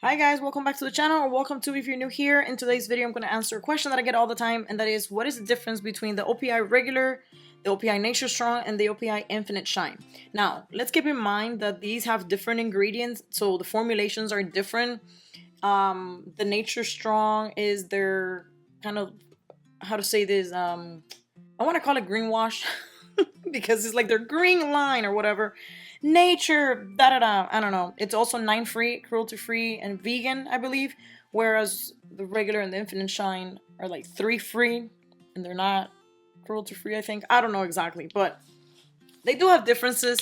Hi guys, welcome back to the channel, or welcome to if you're new here. In today's video, I'm going to answer a question that I get all the time, and that is, what is the difference between the OPI regular, the OPI Nature Strong, and the OPI Infinite Shine? Now, let's keep in mind that these have different ingredients, so the formulations are different. The Nature Strong is their kind of, how to say this, I want to call it greenwash because it's like their green line or whatever. Nature, da da da. I don't know. It's also 9 free, cruelty free, and vegan, I believe. Whereas the regular and the Infinite Shine are like 3 free, and they're not cruelty free, I think. I don't know exactly, but they do have differences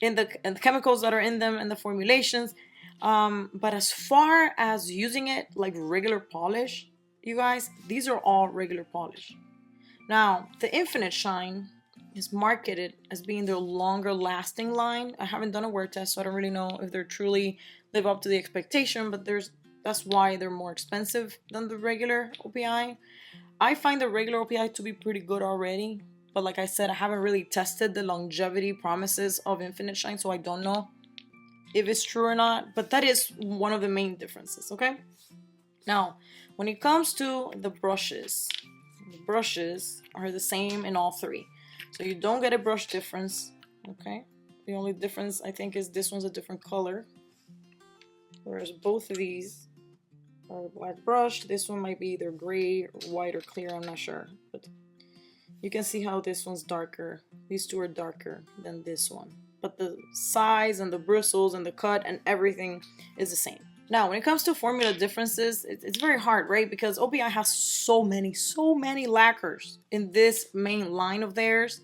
in the chemicals that are in them and the formulations. But as far as using it like regular polish, you guys, these are all regular polish. Now, the Infinite Shine is marketed as being the longer lasting line. I haven't done a wear test, so I don't really know if they're truly live up to the expectation, but that's why they're more expensive than the regular OPI. I find the regular OPI to be pretty good already, but like I said, I haven't really tested the longevity promises of Infinite Shine, so I don't know if it's true or not, but that is one of the main differences, okay? Now, when it comes to the brushes are the same in all three. So you don't get a brush difference, okay? The only difference I think is this one's a different color, whereas both of these are a black brush. This one might be either gray, or white, or clear, I'm not sure. But you can see how this one's darker. These two are darker than this one. But the size and the bristles and the cut and everything is the same. Now, when it comes to formula differences, it's very hard, right? Because OPI has so many lacquers in this main line of theirs.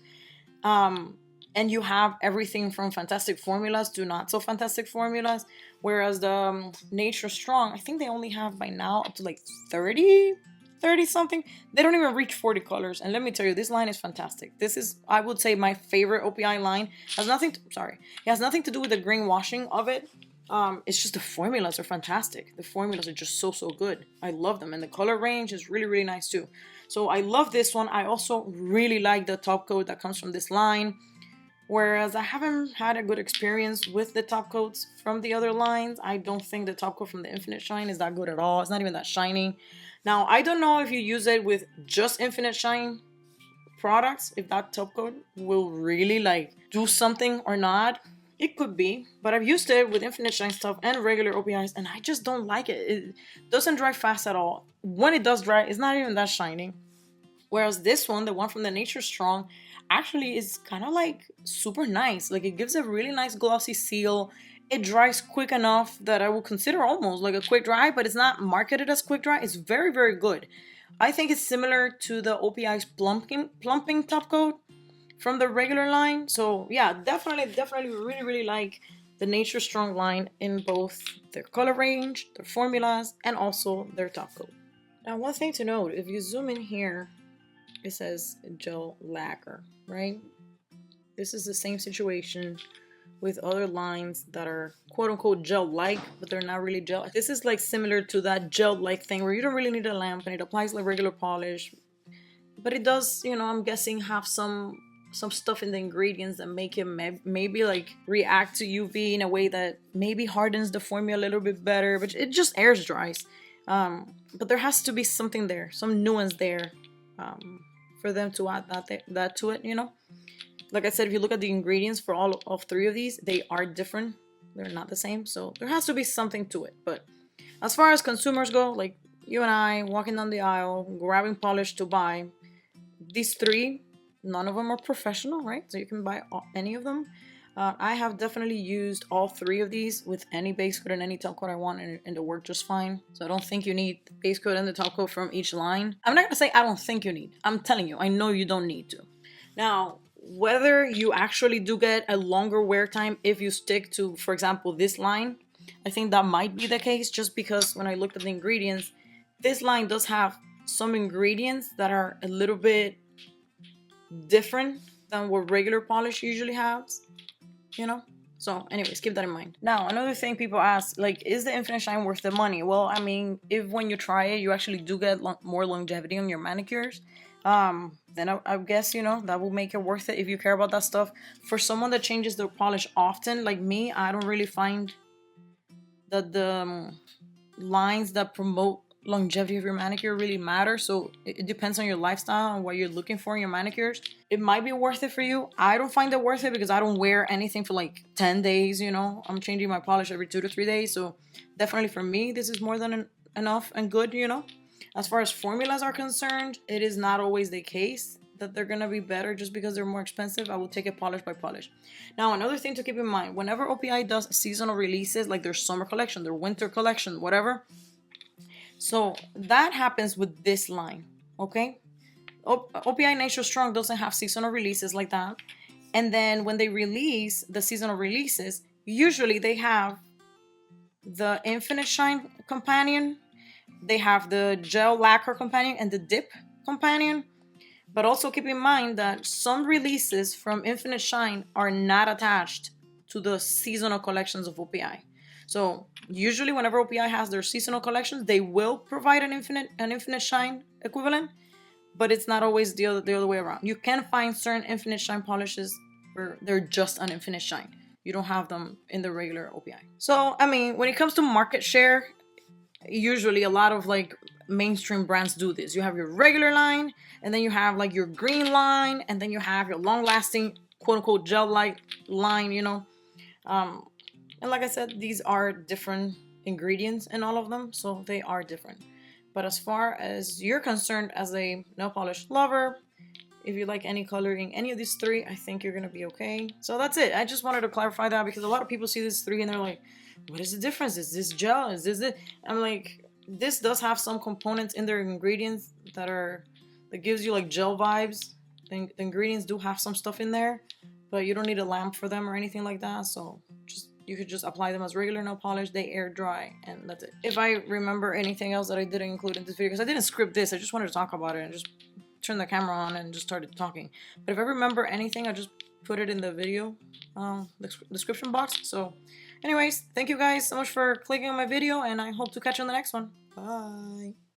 And you have everything from fantastic formulas to not so fantastic formulas. Whereas the Nature Strong, I think they only have by now up to like 30 something. They don't even reach 40 colors. And let me tell you, this line is fantastic. This is, I would say, my favorite OPI line. It has nothing to do with the greenwashing of it. It's just the formulas are fantastic. The formulas are just so good. I love them, and the color range is really nice too. So I love this one. I also really like the top coat that comes from this line, whereas I haven't had a good experience with the top coats from the other lines. I don't think the top coat from the Infinite Shine is that good at all. It's not even that shiny. Now, I don't know if you use it with just Infinite Shine products, if that top coat will really like do something or not. It could be, but I've used it with Infinite Shine stuff and regular OPIs, and I just don't like it. It doesn't dry fast at all. When it does dry, it's not even that shiny. Whereas this one, the one from the Nature Strong, actually is kind of like super nice. Like, it gives a really nice glossy seal. It dries quick enough that I would consider almost like a quick dry, but it's not marketed as quick dry. It's very good. I think it's similar to the OPI's plumping top coat from the regular line. So yeah, definitely really like the Nature Strong line in both their color range, their formulas, and also their top coat. Now, one thing to note, if you zoom in here, it says gel lacquer, right? This is the same situation with other lines that are quote-unquote gel-like, but they're not really gel. This is like similar to that gel-like thing where you don't really need a lamp and it applies like regular polish, but it does, you know, I'm guessing have some stuff in the ingredients that make it maybe like react to UV in a way that maybe hardens the formula a little bit better, but it just air dries. But there has to be something there, some nuance there, for them to add that to it, you know? Like I said, if you look at the ingredients for all of three of these, they are different. They're not the same, so there has to be something to it. But as far as consumers go, like you and I walking down the aisle, grabbing polish to buy, these three, none of them are professional, right? So you can buy any of them. I have definitely used all three of these with any base coat and any top coat I want, and it worked just fine. So I don't think you need the base coat and the top coat from each line. I'm not gonna say I don't think you need. I'm telling you, I know you don't need to. Now, whether you actually do get a longer wear time if you stick to, for example, this line, I think that might be the case, just because when I looked at the ingredients, this line does have some ingredients that are a little bit different than what regular polish usually has, you know? So anyways, keep that in mind. Now, another thing people ask, like, is the Infinite Shine worth the money? Well, I mean, if when you try it, you actually do get more longevity on your manicures, then I guess, you know, that will make it worth it if you care about that stuff. For someone that changes their polish often, like me, I don't really find that the lines that promote longevity of your manicure really matter. So it depends on your lifestyle and what you're looking for in your manicures. It might be worth it for you. I don't find it worth it because I don't wear anything for like 10 days, you know. I'm changing my polish every 2 to 3 days. So definitely for me, this is more than enough and good, you know. As far as formulas are concerned, it is not always the case that they're gonna be better just because they're more expensive. I will take it polish by polish. Now, another thing to keep in mind, whenever OPI does seasonal releases, like their summer collection, their winter collection, whatever, so that happens with this line, okay? OPI Nature Strong doesn't have seasonal releases like that. And then when they release the seasonal releases, usually they have the Infinite Shine Companion, they have the Gel Lacquer Companion, and the Dip Companion. But also keep in mind that some releases from Infinite Shine are not attached to the seasonal collections of OPI. So usually whenever OPI has their seasonal collections, they will provide an Infinite Shine equivalent, but it's not always the other way around. You can find certain Infinite Shine polishes where they're just an Infinite Shine. You don't have them in the regular OPI. So, I mean, when it comes to market share, usually a lot of like mainstream brands do this. You have your regular line, and then you have like your green line, and then you have your long-lasting quote-unquote gel-like line, you know. And like I said, these are different ingredients in all of them, so they are different. But as far as you're concerned as a nail polish lover, if you like any color in any of these three, I think you're gonna be okay. So that's it. I just wanted to clarify that because a lot of people see these three and they're like, what is the difference? Is this gel? Is this it? I'm like, this does have some components in their ingredients that gives you like gel vibes. The ingredients do have some stuff in there, but you don't need a lamp for them or anything like that. So you could just apply them as regular nail polish. They air dry, and that's it. If I remember anything else that I didn't include in this video, because I didn't script this, I just wanted to talk about it and just turned the camera on and just started talking. But if I remember anything, I just put it in the video description box. So anyways, thank you guys so much for clicking on my video, and I hope to catch you on the next one. Bye.